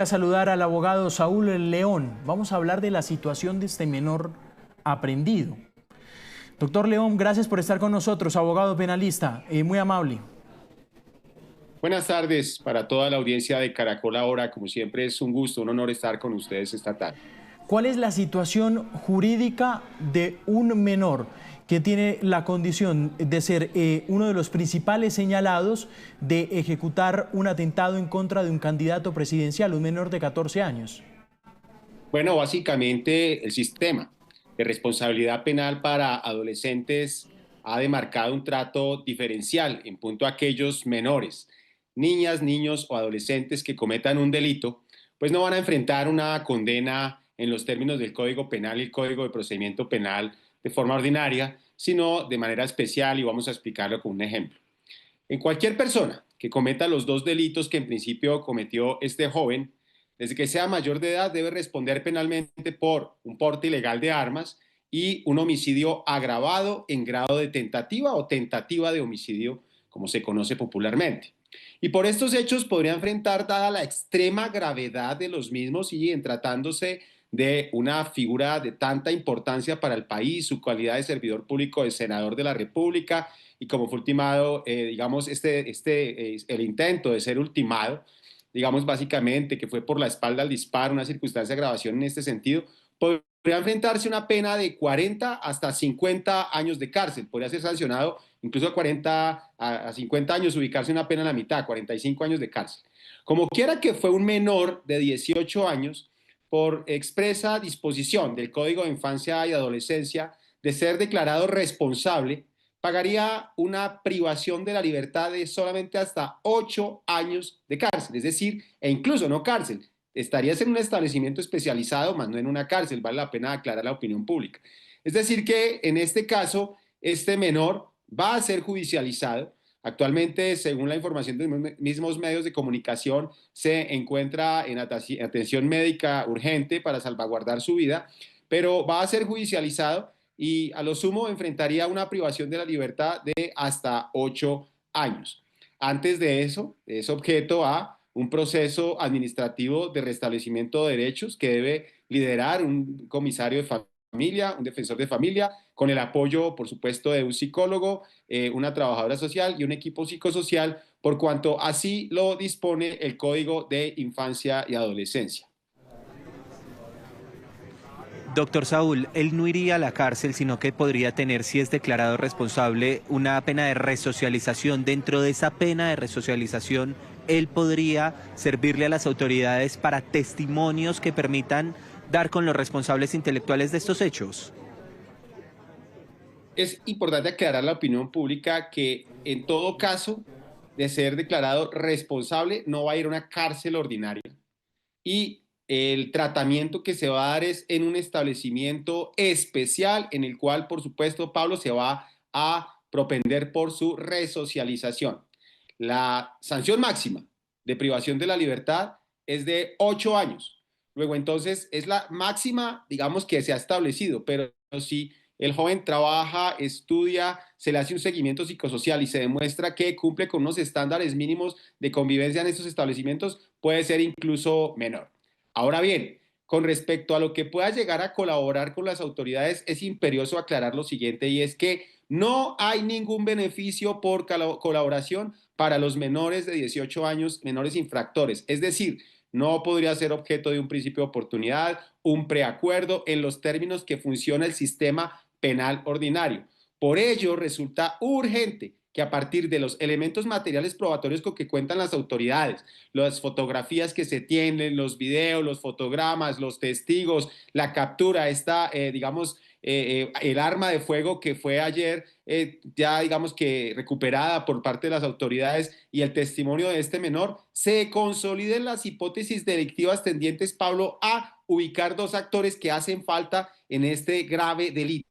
A saludar al abogado Saúl León. Vamos a hablar de la situación de este menor aprehendido. Doctor León, gracias por estar con nosotros, abogado penalista, muy amable. Buenas tardes para toda la audiencia de Caracol Ahora. Como siempre es un gusto, un honor estar con ustedes esta tarde. ¿Cuál es la situación jurídica de un menor que tiene la condición de ser uno de los principales señalados de ejecutar un atentado en contra de un candidato presidencial, un menor de 14 años? Bueno, básicamente el sistema de responsabilidad penal para adolescentes ha demarcado un trato diferencial en punto a aquellos menores, niñas, niños o adolescentes que cometan un delito, pues no van a enfrentar una condena en los términos del Código Penal y el Código de Procedimiento Penal de forma ordinaria, sino de manera especial, y vamos a explicarlo con un ejemplo. En cualquier persona que cometa los dos delitos que en principio cometió este joven, desde que sea mayor de edad debe responder penalmente por un porte ilegal de armas y un homicidio agravado en grado de tentativa o tentativa de homicidio, como se conoce popularmente. Y por estos hechos podría enfrentar, dada la extrema gravedad de los mismos y en tratándose de una figura de tanta importancia para el país, su calidad de servidor público, de senador de la República, y como fue ultimado, digamos, el intento de ser ultimado, digamos, básicamente, que fue por la espalda al disparo, una circunstancia de agravación en este sentido, podría enfrentarse una pena de 40 hasta 50 años de cárcel. Podría ser sancionado incluso a 40 a 50 años, ubicarse una pena en la mitad, 45 años de cárcel. Como quiera que fue un menor de 18 años, por expresa disposición del Código de Infancia y Adolescencia, de ser declarado responsable, pagaría una privación de la libertad de solamente hasta 8 años de cárcel, es decir, e incluso no cárcel, estarías en un establecimiento especializado, más no en una cárcel, vale la pena aclarar a la opinión pública. Es decir que en este caso, este menor va a ser judicializado. Actualmente, según la información de los mismos medios de comunicación, se encuentra en atención médica urgente para salvaguardar su vida, pero va a ser judicializado y a lo sumo enfrentaría una privación de la libertad de hasta 8 años. Antes de eso, es objeto a un proceso administrativo de restablecimiento de derechos que debe liderar un comisario de familia, un defensor de familia, con el apoyo, por supuesto, de un psicólogo, una trabajadora social y un equipo psicosocial, por cuanto así lo dispone el Código de Infancia y Adolescencia. Doctor Saúl, él no iría a la cárcel, sino que podría tener, si es declarado responsable, una pena de resocialización. Dentro de esa pena de resocialización, él podría servirle a las autoridades para testimonios que permitan dar con los responsables intelectuales de estos hechos. Es importante aclarar a la opinión pública que en todo caso de ser declarado responsable no va a ir a una cárcel ordinaria y el tratamiento que se va a dar es en un establecimiento especial en el cual, por supuesto, Pablo se va a propender por su resocialización. La sanción máxima de privación de la libertad es de 8 años. Luego, entonces, es la máxima, digamos, que se ha establecido, pero si el joven trabaja, estudia, se le hace un seguimiento psicosocial y se demuestra que cumple con unos estándares mínimos de convivencia en estos establecimientos, puede ser incluso menor. Ahora bien, con respecto a lo que pueda llegar a colaborar con las autoridades, es imperioso aclarar lo siguiente, y es que no hay ningún beneficio por colaboración para los menores de 18 años, menores infractores. Es decir, no podría ser objeto de un principio de oportunidad, un preacuerdo en los términos que funciona el sistema penal ordinario. Por ello, resulta urgente que a partir de los elementos materiales probatorios con que cuentan las autoridades, las fotografías que se tienen, los videos, los fotogramas, los testigos, la captura, el arma de fuego que fue ayer ya digamos que recuperada por parte de las autoridades y el testimonio de este menor, se consoliden las hipótesis delictivas tendientes, Pablo, a ubicar dos actores que hacen falta en este grave delito.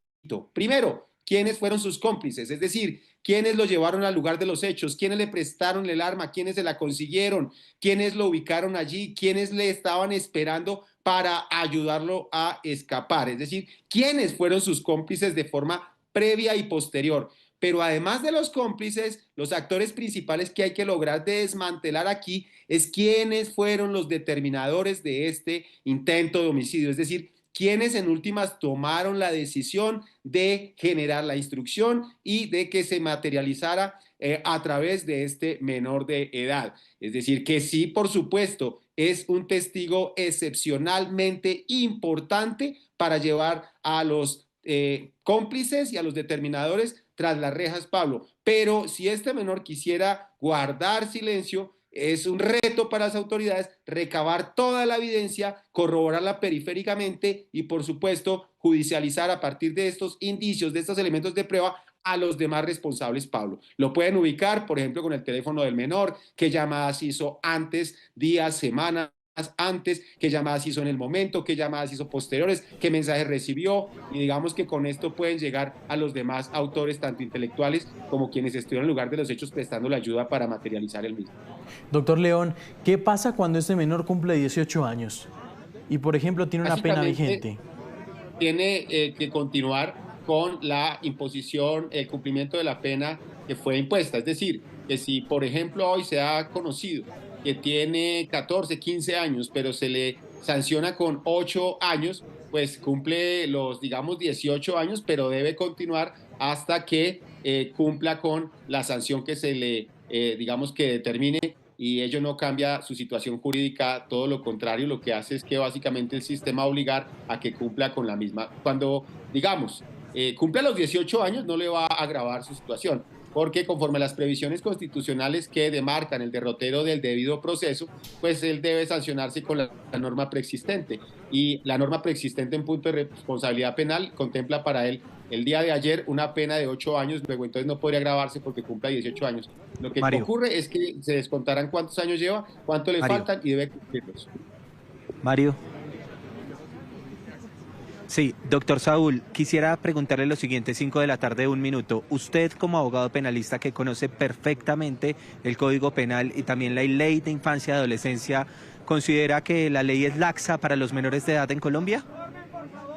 Primero, ¿quiénes fueron sus cómplices? Es decir, ¿quiénes lo llevaron al lugar de los hechos? ¿Quiénes le prestaron el arma? ¿Quiénes se la consiguieron? ¿Quiénes lo ubicaron allí? ¿Quiénes le estaban esperando para ayudarlo a escapar? Es decir, ¿quiénes fueron sus cómplices de forma previa y posterior? pero además de los cómplices, los actores principales que hay que lograr desmantelar aquí es quiénes fueron los determinadores de este intento de homicidio, es decir, quienes en últimas tomaron la decisión de generar la instrucción y de que se materializara a través de este menor de edad. Es decir, que sí, por supuesto, es un testigo excepcionalmente importante para llevar a los cómplices y a los determinadores tras las rejas, Pablo. Pero si este menor quisiera guardar silencio, es un reto para las autoridades recabar toda la evidencia, corroborarla periféricamente y, por supuesto, judicializar a partir de estos indicios, de estos elementos de prueba, a los demás responsables, Pablo. Lo pueden ubicar, por ejemplo, con el teléfono del menor, qué llamadas hizo antes, días, semanas antes, qué llamadas hizo en el momento, qué llamadas hizo posteriores, qué mensajes recibió, y digamos que con esto pueden llegar a los demás autores, tanto intelectuales como quienes estuvieron en lugar de los hechos prestando la ayuda para materializar el mismo. Doctor León, ¿qué pasa cuando este menor cumple 18 años y, por ejemplo, tiene una pena vigente? Tiene que continuar con la imposición, el cumplimiento de la pena que fue impuesta. Es decir, que si, por ejemplo, hoy se ha conocido que tiene 14, 15 años, pero se le sanciona con 8 años, pues cumple los, digamos, 18 años, pero debe continuar hasta que cumpla con la sanción que se le, digamos, que determine, y ello no cambia su situación jurídica, todo lo contrario, lo que hace es que básicamente el sistema va a obligar a que cumpla con la misma. Cuando, digamos, cumple los 18 años, no le va a agravar su situación, porque conforme a las previsiones constitucionales que demarcan el derrotero del debido proceso, pues él debe sancionarse con la norma preexistente. Y la norma preexistente en punto de responsabilidad penal contempla para él el día de ayer una pena de 8 años, luego entonces no podría agravarse porque cumpla 18 años. Lo que ocurre es que se descontarán cuántos años lleva, cuánto le faltan y debe cumplirlos. Mario. Sí, doctor Saúl, quisiera preguntarle lo siguiente, 5 de la tarde, 1 minuto. Usted, como abogado penalista que conoce perfectamente el Código Penal y también la Ley de Infancia y Adolescencia, ¿considera que la ley es laxa para los menores de edad en Colombia?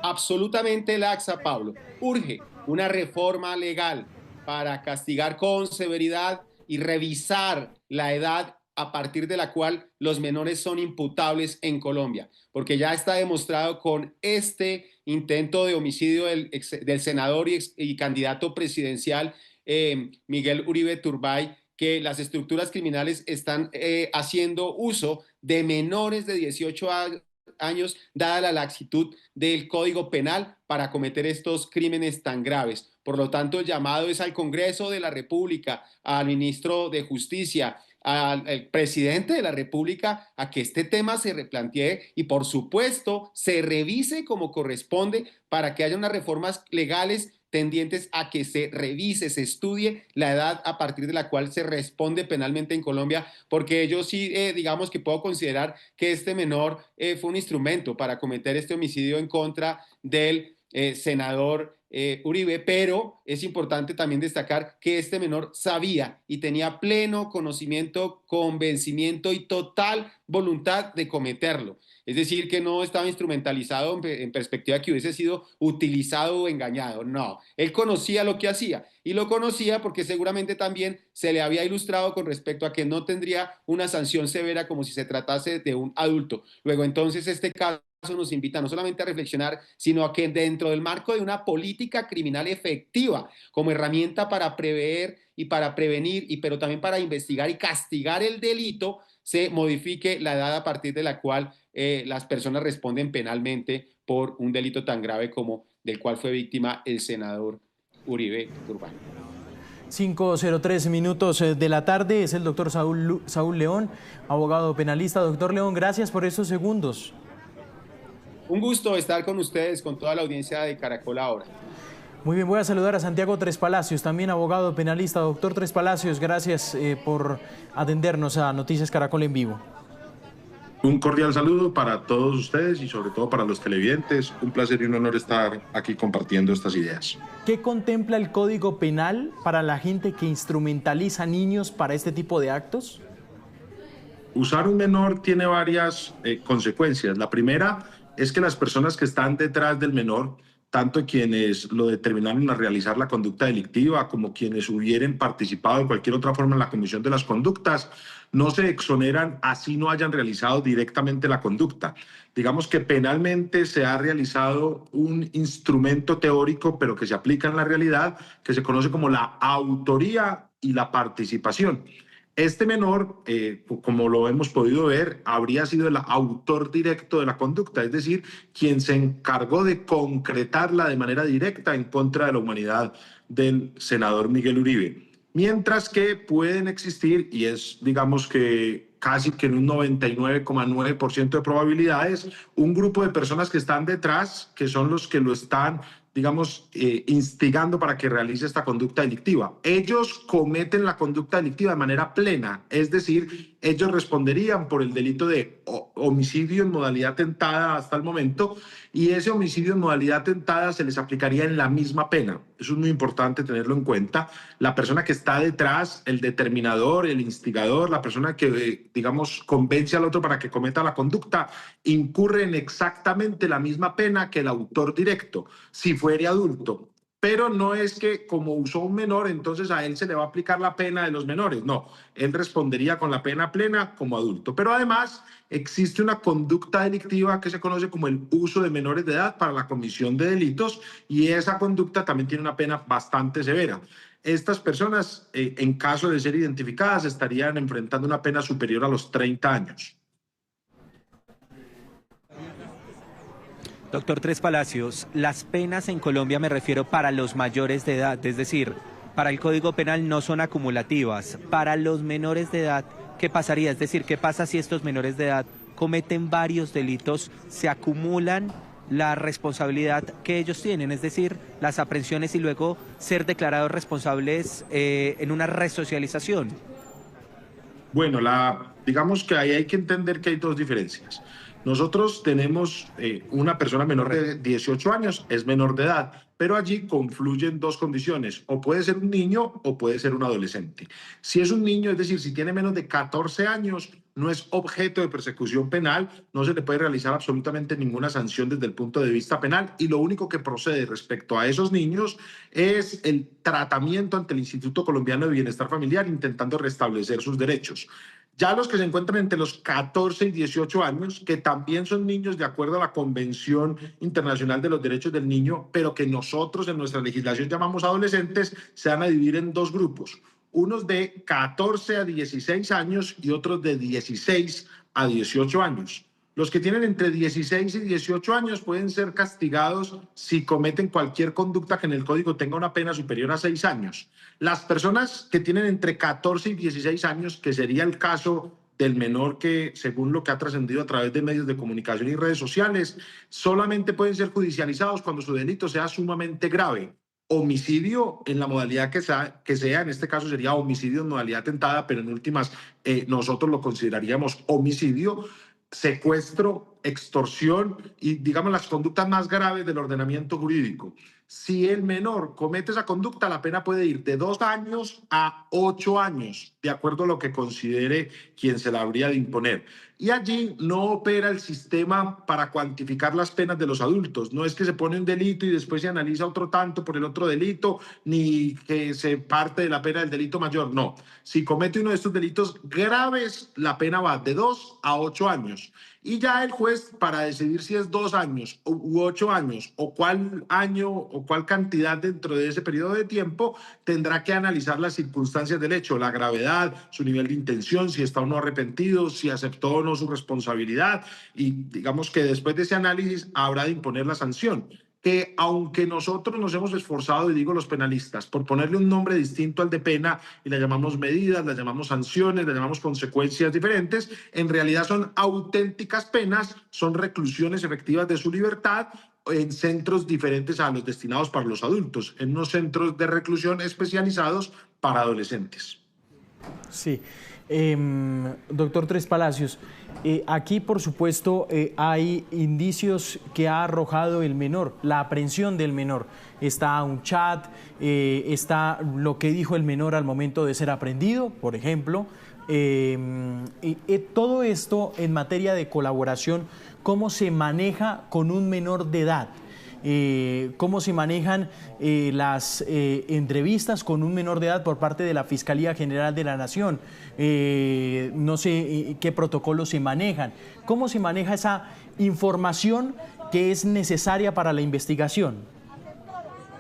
Absolutamente laxa, Pablo. Urge una reforma legal para castigar con severidad y revisar la edad a partir de la cual los menores son imputables en Colombia, porque ya está demostrado con este intento de homicidio del senador y candidato presidencial Miguel Uribe Turbay, que las estructuras criminales están haciendo uso de menores de 18 años, dada la laxitud del Código Penal para cometer estos crímenes tan graves. Por lo tanto, el llamado es al Congreso de la República, al ministro de Justicia, al presidente de la República, a que este tema se replantee y, por supuesto, se revise como corresponde para que haya unas reformas legales tendientes a que se revise, se estudie la edad a partir de la cual se responde penalmente en Colombia, porque yo sí, digamos que puedo considerar que este menor fue un instrumento para cometer este homicidio en contra del senador Uribe, pero es importante también destacar que este menor sabía y tenía pleno conocimiento, convencimiento y total voluntad de cometerlo. Es decir, que no estaba instrumentalizado en perspectiva que hubiese sido utilizado o engañado. No, él conocía lo que hacía y lo conocía porque seguramente también se le había ilustrado con respecto a que no tendría una sanción severa como si se tratase de un adulto. Luego, entonces, este caso nos invita no solamente a reflexionar, sino a que dentro del marco de una política criminal efectiva, como herramienta para prever y para prevenir, pero también para investigar y castigar el delito, se modifique la edad a partir de la cual las personas responden penalmente por un delito tan grave como del cual fue víctima el senador Uribe Turbay. 5:03 minutos de la tarde, es el doctor Saúl León, abogado penalista. Doctor León, gracias por estos segundos. Un gusto estar con ustedes, con toda la audiencia de Caracol Ahora. Muy bien, voy a saludar a Santiago Tres Palacios, también abogado penalista. Doctor Tres Palacios, gracias por atendernos a Noticias Caracol en vivo. Un cordial saludo para todos ustedes y sobre todo para los televidentes. Un placer y un honor estar aquí compartiendo estas ideas. ¿Qué contempla el Código Penal para la gente que instrumentaliza niños para este tipo de actos? Usar un menor tiene varias consecuencias. La primera es que las personas que están detrás del menor tanto quienes lo determinaron a realizar la conducta delictiva como quienes hubieran participado de cualquier otra forma en la comisión de las conductas, no se exoneran así no hayan realizado directamente la conducta. Digamos que penalmente se ha realizado un instrumento teórico, pero que se aplica en la realidad, que se conoce como la autoría y la participación. Este menor, como lo hemos podido ver, habría sido el autor directo de la conducta, es decir, quien se encargó de concretarla de manera directa en contra de la humanidad del senador Miguel Uribe. Mientras que pueden existir, y es digamos que casi que en un 99,9% de probabilidades, un grupo de personas que están detrás, que son los que lo están, digamos, instigando para que realice esta conducta delictiva. Ellos cometen la conducta delictiva de manera plena, es decir, ellos responderían por el delito de homicidio en modalidad tentada hasta el momento, y ese homicidio en modalidad tentada se les aplicaría en la misma pena. Eso es muy importante tenerlo en cuenta. La persona que está detrás, el determinador, el instigador, la persona que, digamos, convence al otro para que cometa la conducta, incurre en exactamente la misma pena que el autor directo, si fuere adulto. Pero no es que como usó un menor, entonces a él se le va a aplicar la pena de los menores. No, él respondería con la pena plena como adulto. Pero además existe una conducta delictiva que se conoce como el uso de menores de edad para la comisión de delitos, y esa conducta también tiene una pena bastante severa. Estas personas, en caso de ser identificadas, estarían enfrentando una pena superior a los 30 años. Doctor Tres Palacios, las penas en Colombia, me refiero para los mayores de edad, es decir, para el Código Penal no son acumulativas. Para los menores de edad, ¿qué pasaría? Es decir, ¿qué pasa si estos menores de edad cometen varios delitos, se acumulan la responsabilidad que ellos tienen, es decir, las aprehensiones y luego ser declarados responsables en una resocialización? Bueno, digamos que ahí hay que entender que hay dos diferencias. Nosotros tenemos una persona menor de 18 años, es menor de edad, pero allí confluyen dos condiciones: o puede ser un niño o puede ser un adolescente. Si es un niño, es decir, si tiene menos de 14 años, no es objeto de persecución penal, no se le puede realizar absolutamente ninguna sanción desde el punto de vista penal, y lo único que procede respecto a esos niños es el tratamiento ante el Instituto Colombiano de Bienestar Familiar, intentando restablecer sus derechos. Ya los que se encuentran entre los 14 y 18 años, que también son niños de acuerdo a la Convención Internacional de los Derechos del Niño, pero que nosotros en nuestra legislación llamamos adolescentes, se van a dividir en dos grupos: unos de 14 a 16 años y otros de 16 a 18 años. Los que tienen entre 16 y 18 años pueden ser castigados si cometen cualquier conducta que en el código tenga una pena superior a 6 años. Las personas que tienen entre 14 y 16 años, que sería el caso del menor que, según lo que ha trascendido a través de medios de comunicación y redes sociales, solamente pueden ser judicializados cuando su delito sea sumamente grave. Homicidio en la modalidad que sea, en este caso sería homicidio en modalidad tentada, pero en últimas nosotros lo consideraríamos homicidio, secuestro, extorsión y, digamos, las conductas más graves del ordenamiento jurídico. Si el menor comete esa conducta, la pena puede ir de 2 años a 8 años, de acuerdo a lo que considere quien se la habría de imponer. Y allí no opera el sistema para cuantificar las penas de los adultos. No es que se pone un delito y después se analiza otro tanto por el otro delito, ni que se parte de la pena del delito mayor. No. Si comete uno de estos delitos graves, la pena va de 2 a 8 años. Y ya el juez, para decidir si es 2 años u 8 años o cuál año o cuál cantidad dentro de ese periodo de tiempo, tendrá que analizar las circunstancias del hecho, la gravedad, su nivel de intención, si está o no arrepentido, si aceptó o no su responsabilidad, y digamos que después de ese análisis habrá de imponer la sanción, que aunque nosotros nos hemos esforzado, y digo los penalistas, por ponerle un nombre distinto al de pena, y la llamamos medidas, la llamamos sanciones, la llamamos consecuencias diferentes, en realidad son auténticas penas, son reclusiones efectivas de su libertad en centros diferentes a los destinados para los adultos, en unos centros de reclusión especializados para adolescentes. Sí. Doctor Tres Palacios, aquí por supuesto hay indicios que ha arrojado el menor, la aprehensión del menor. Está un chat, está lo que dijo el menor al momento de ser aprehendido, por ejemplo. Todo esto en materia de colaboración, ¿cómo se maneja con un menor de edad? ¿Cómo se manejan las entrevistas con un menor de edad por parte de la Fiscalía General de la Nación? No sé qué protocolos se manejan. ¿Cómo se maneja esa información que es necesaria para la investigación?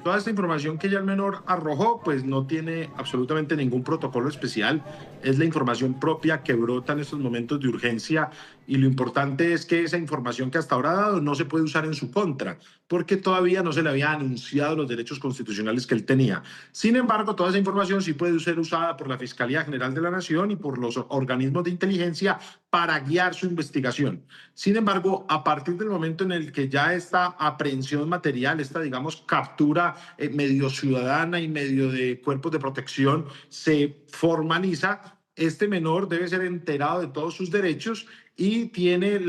Toda esta información que ya el menor arrojó, pues no tiene absolutamente ningún protocolo especial. Es la información propia que brota en estos momentos de urgencia, y lo importante es que esa información que hasta ahora ha dado no se puede usar en su contra, porque todavía no se le había anunciado los derechos constitucionales que él tenía. Sin embargo, toda esa información sí puede ser usada por la Fiscalía General de la Nación y por los organismos de inteligencia para guiar su investigación. Sin embargo, a partir del momento en el que ya esta aprehensión material, esta, digamos, captura medio ciudadana y medio de cuerpos de protección se formaliza, este menor debe ser enterado de todos sus derechos y tiene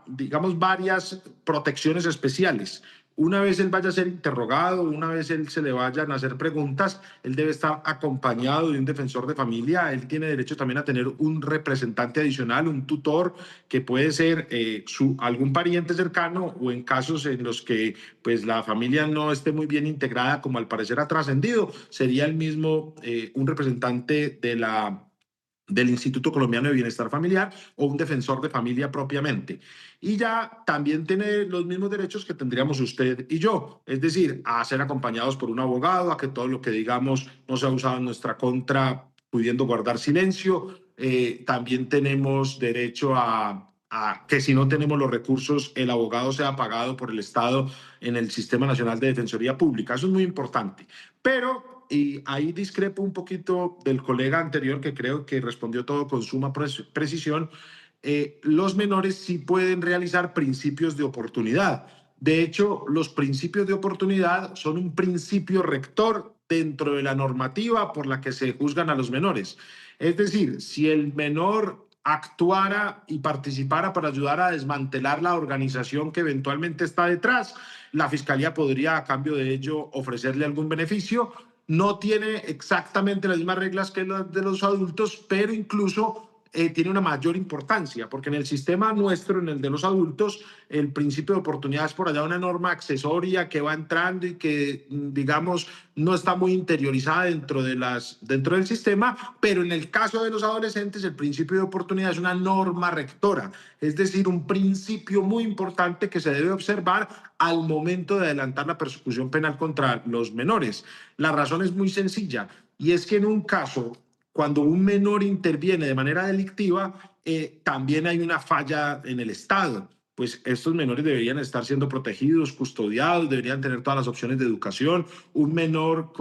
digamos, varias protecciones especiales. Una vez él vaya a ser interrogado, una vez él se le vayan a hacer preguntas, él debe estar acompañado de un defensor de familia. Él tiene derecho también a tener un representante adicional, un tutor, que puede ser algún pariente cercano, o en casos en los que pues, la familia no esté muy bien integrada, como al parecer ha trascendido, sería el mismo un representante del Instituto Colombiano de Bienestar Familiar o un defensor de familia propiamente. Y ya también tiene los mismos derechos que tendríamos usted y yo, es decir, a ser acompañados por un abogado, a que todo lo que digamos no sea usado en nuestra contra, pudiendo guardar silencio. También tenemos derecho a que si no tenemos los recursos, el abogado sea pagado por el Estado en el Sistema Nacional de Defensoría Pública. Eso es muy importante. Pero y ahí discrepo un poquito del colega anterior, que creo que respondió todo con suma precisión. Los menores sí pueden realizar principios de oportunidad. De hecho, los principios de oportunidad son un principio rector dentro de la normativa por la que se juzgan a los menores. Es decir, si el menor actuara y participara para ayudar a desmantelar la organización que eventualmente está detrás, la Fiscalía podría, a cambio de ello, ofrecerle algún beneficio. No tiene exactamente las mismas reglas que las de los adultos, pero incluso tiene una mayor importancia, porque en el sistema nuestro, en el de los adultos, el principio de oportunidad es por allá una norma accesoria que va entrando y que, digamos, no está muy interiorizada dentro del sistema, pero en el caso de los adolescentes, el principio de oportunidad es una norma rectora, es decir, un principio muy importante que se debe observar al momento de adelantar la persecución penal contra los menores. La razón es muy sencilla, y es que en un caso, cuando un menor interviene de manera delictiva, también hay una falla en el Estado. Pues estos menores deberían estar siendo protegidos, custodiados, deberían tener todas las opciones de educación. Un menor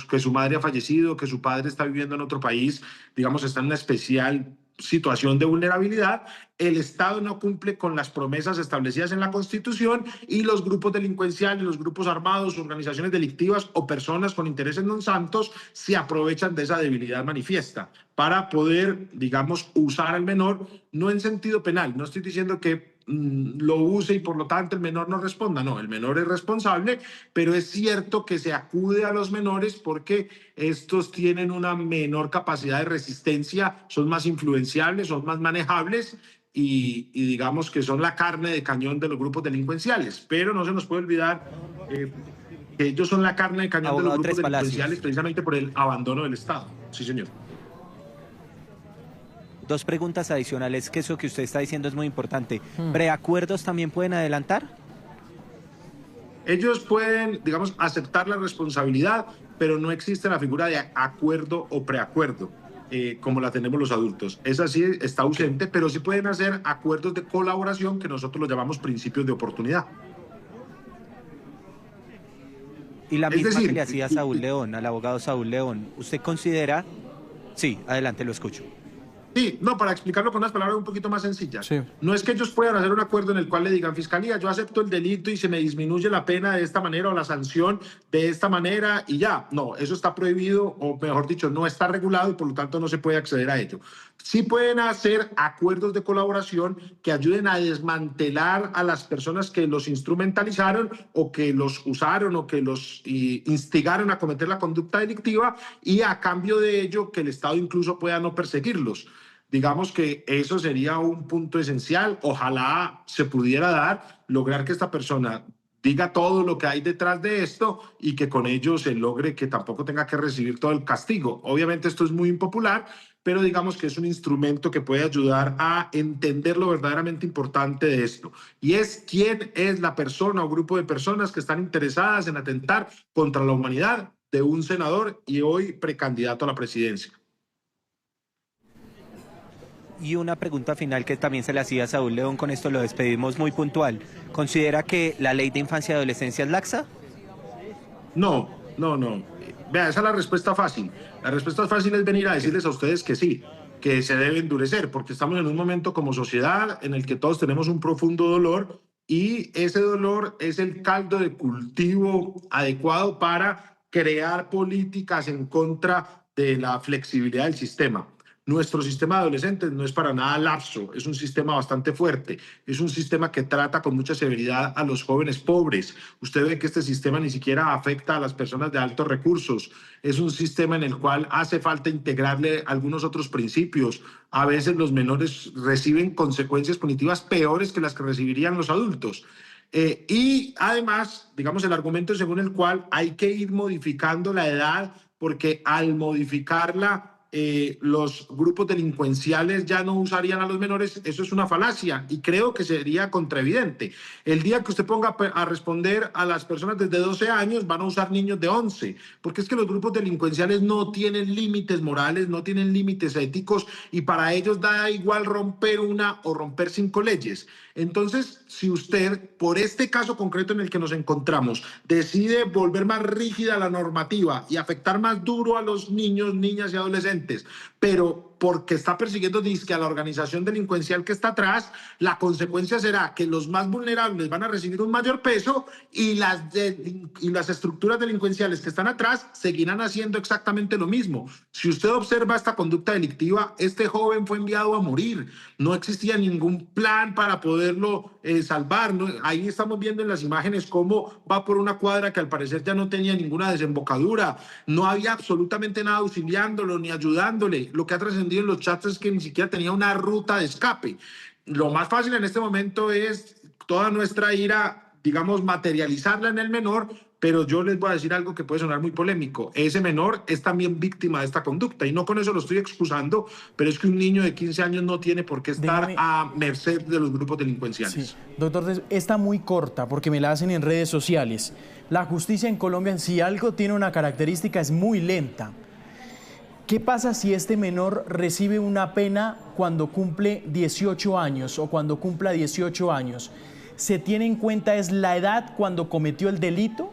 que su madre ha fallecido, que su padre está viviendo en otro país, digamos, está en una especial situación de vulnerabilidad. El Estado no cumple con las promesas establecidas en la Constitución, y los grupos delincuenciales, los grupos armados, organizaciones delictivas o personas con intereses non santos se aprovechan de esa debilidad manifiesta para poder, digamos, usar al menor, no en sentido penal. No estoy diciendo que lo use y por lo tanto el menor no responda. No, el menor es responsable, pero es cierto que se acude a los menores porque estos tienen una menor capacidad de resistencia, son más influenciables, son más manejables y digamos que son la carne de cañón de los grupos delincuenciales. Pero no se nos puede olvidar que ellos son la carne de cañón de los grupos delincuenciales precisamente por el abandono del Estado. Sí, señor. Dos preguntas adicionales, que eso que usted está diciendo es muy importante. ¿Preacuerdos también pueden adelantar? Ellos pueden, digamos, aceptar la responsabilidad, pero no existe la figura de acuerdo o preacuerdo, como la tenemos los adultos. Esa sí está ausente, pero sí pueden hacer acuerdos de colaboración, que nosotros los llamamos principios de oportunidad. Y la misma que le hacía Saúl León, al abogado Saúl León, ¿usted considera? Sí, adelante, lo escucho. Sí, no, para explicarlo con unas palabras un poquito más sencillas. Sí. No es que ellos puedan hacer un acuerdo en el cual le digan, Fiscalía, yo acepto el delito y se me disminuye la pena de esta manera o la sanción de esta manera y ya. No, eso está prohibido, o mejor dicho, no está regulado, y por lo tanto no se puede acceder a ello. Sí pueden hacer acuerdos de colaboración que ayuden a desmantelar a las personas que los instrumentalizaron o que los usaron o que los instigaron a cometer la conducta delictiva, y a cambio de ello que el Estado incluso pueda no perseguirlos. Digamos que eso sería un punto esencial. Ojalá se pudiera dar, lograr que esta persona diga todo lo que hay detrás de esto y que con ello se logre que tampoco tenga que recibir todo el castigo. Obviamente esto es muy impopular, pero digamos que es un instrumento que puede ayudar a entender lo verdaderamente importante de esto. Y es quién es la persona o grupo de personas que están interesadas en atentar contra la humanidad de un senador y hoy precandidato a la presidencia. Y una pregunta final que también se le hacía a Saúl León, con esto lo despedimos, muy puntual. ¿Considera que la ley de infancia y adolescencia es laxa? No. Vea, esa es la respuesta fácil. La respuesta fácil es venir a decirles a ustedes que sí, que se debe endurecer, porque estamos en un momento como sociedad en el que todos tenemos un profundo dolor y ese dolor es el caldo de cultivo adecuado para crear políticas en contra de la flexibilidad del sistema. Nuestro sistema de adolescentes no es para nada lapso, es un sistema bastante fuerte, es un sistema que trata con mucha severidad a los jóvenes pobres. Usted ve que este sistema ni siquiera afecta a las personas de altos recursos, es un sistema en el cual hace falta integrarle algunos otros principios. A veces los menores reciben consecuencias punitivas peores que las que recibirían los adultos. Y además, digamos, el argumento según el cual hay que ir modificando la edad, porque al modificarla, los grupos delincuenciales ya no usarían a los menores, eso es una falacia y creo que sería contraevidente. El día que usted ponga a responder a las personas desde 12 años, van a usar niños de 11, porque es que los grupos delincuenciales no tienen límites morales, no tienen límites éticos y para ellos da igual romper una o romper 5 leyes. Entonces, si usted, por este caso concreto en el que nos encontramos, decide volver más rígida la normativa y afectar más duro a los niños, niñas y adolescentes, pero porque está persiguiendo dizque a la organización delincuencial que está atrás, la consecuencia será que los más vulnerables van a recibir un mayor peso y las estructuras delincuenciales que están atrás seguirán haciendo exactamente lo mismo. Si usted observa esta conducta delictiva, este joven fue enviado a morir. No existía ningún plan para poderlo salvar, ¿no? Ahí estamos viendo en las imágenes cómo va por una cuadra que al parecer ya no tenía ninguna desembocadura. No había absolutamente nada auxiliándolo ni ayudándole. Lo que ha trascendido en los chats es que ni siquiera tenía una ruta de escape. Lo más fácil en este momento es toda nuestra ira, digamos, materializarla en el menor, pero yo les voy a decir algo que puede sonar muy polémico. Ese menor es también víctima de esta conducta y no con eso lo estoy excusando, pero es que un niño de 15 años no tiene por qué estar a merced de los grupos delincuenciales. Sí. Doctor, está muy corta porque me la hacen en redes sociales. La justicia en Colombia, si algo tiene una característica, es muy lenta. ¿Qué pasa si este menor recibe una pena cuando cumple 18 años o cuando cumpla 18 años? ¿Se tiene en cuenta es la edad cuando cometió el delito?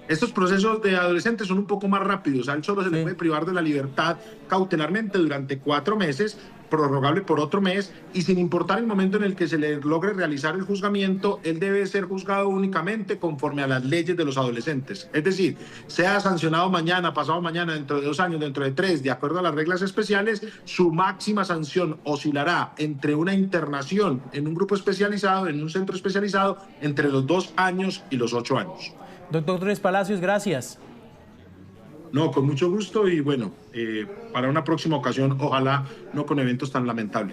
Estos procesos de adolescentes son un poco más rápidos. A él solo se le puede privar de la libertad cautelarmente durante 4 meses, prorrogable por otro mes, y sin importar el momento en el que se le logre realizar el juzgamiento, él debe ser juzgado únicamente conforme a las leyes de los adolescentes. Es decir, sea sancionado mañana, pasado mañana, dentro de 2 años, dentro de 3, de acuerdo a las reglas especiales, su máxima sanción oscilará entre una internación en un grupo especializado, en un centro especializado, entre los 2 años y los 8 años. Doctor Torres Palacios, gracias. No, con mucho gusto y bueno, para una próxima ocasión, ojalá no con eventos tan lamentables.